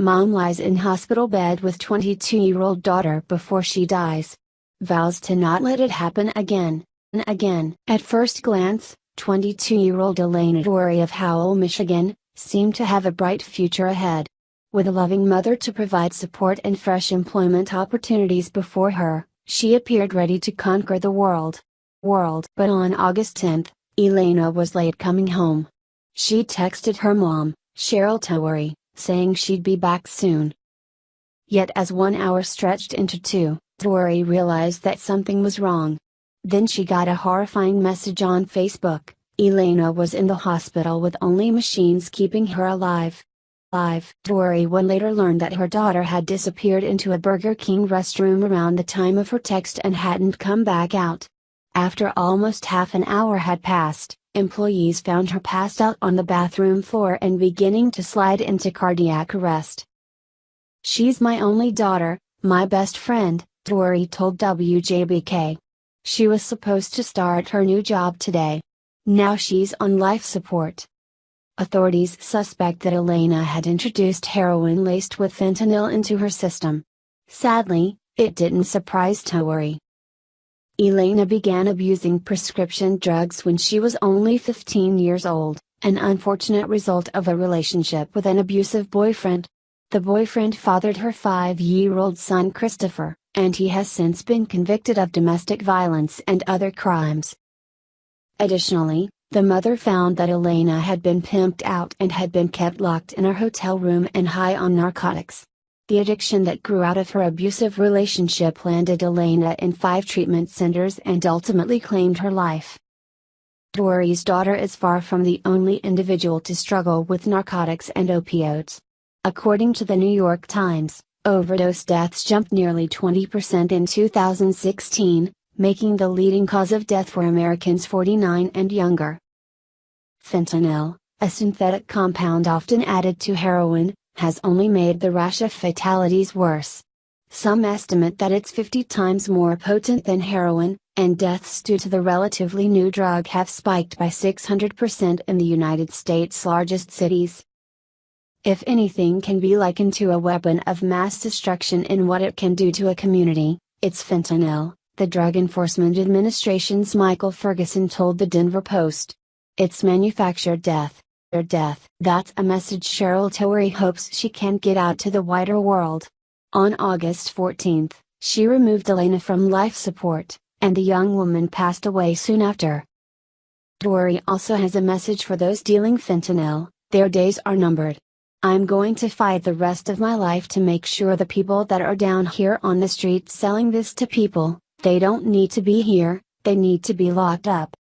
Mom lies in hospital bed with 22-year-old daughter before she dies. Vows to not let it happen again. At first glance, 22-year-old Elena Dwory of Howell, Michigan, seemed to have a bright future ahead. With a loving mother to provide support and fresh employment opportunities before her, she appeared ready to conquer the world. But on August 10th, Elena was late coming home. She texted her mom, Cheryl Dwory, saying she'd be back soon. Yet as 1 hour stretched into 2, Dwory realized that something was wrong. Then she got a horrifying message on Facebook: Elena was in the hospital with only machines keeping her alive. Dwory would later learn that her daughter had disappeared into a Burger King restroom around the time of her text and hadn't come back out. After almost half an hour had passed, employees found her passed out on the bathroom floor and beginning to slide into cardiac arrest. "She's my only daughter, my best friend," Dwory told WJBK. "She was supposed to start her new job today. Now she's on life support." Authorities suspect that Elena had introduced heroin laced with fentanyl into her system. Sadly, it didn't surprise Dwory. Elena began abusing prescription drugs when she was only 15 years old, an unfortunate result of a relationship with an abusive boyfriend. The boyfriend fathered her 5-year-old son Christopher, and he has since been convicted of domestic violence and other crimes. Additionally, the mother found that Elena had been pimped out and had been kept locked in her hotel room and high on narcotics. The addiction that grew out of her abusive relationship landed Elena in 5 treatment centers and ultimately claimed her life. Dwory's daughter is far from the only individual to struggle with narcotics and opioids. According to the New York Times, overdose deaths jumped nearly 20% in 2016, making the leading cause of death for Americans 49 and younger. Fentanyl, a synthetic compound often added to heroin, has only made the rash of fatalities worse. Some estimate that it's 50 times more potent than heroin, and deaths due to the relatively new drug have spiked by 600% in the United States' largest cities. If anything can be likened to a weapon of mass destruction in what it can do to a community, it's fentanyl, the Drug Enforcement Administration's Michael Ferguson told the Denver Post. "It's manufactured death. That's a message Cheryl Dwory hopes she can get out to the wider world." On August 14th, she removed Elena from life support, and the young woman passed away soon after. Dwory also has a message for those dealing fentanyl: their days are numbered. "I'm going to fight the rest of my life to make sure the people that are down here on the street selling this to people, they don't need to be here, they need to be locked up."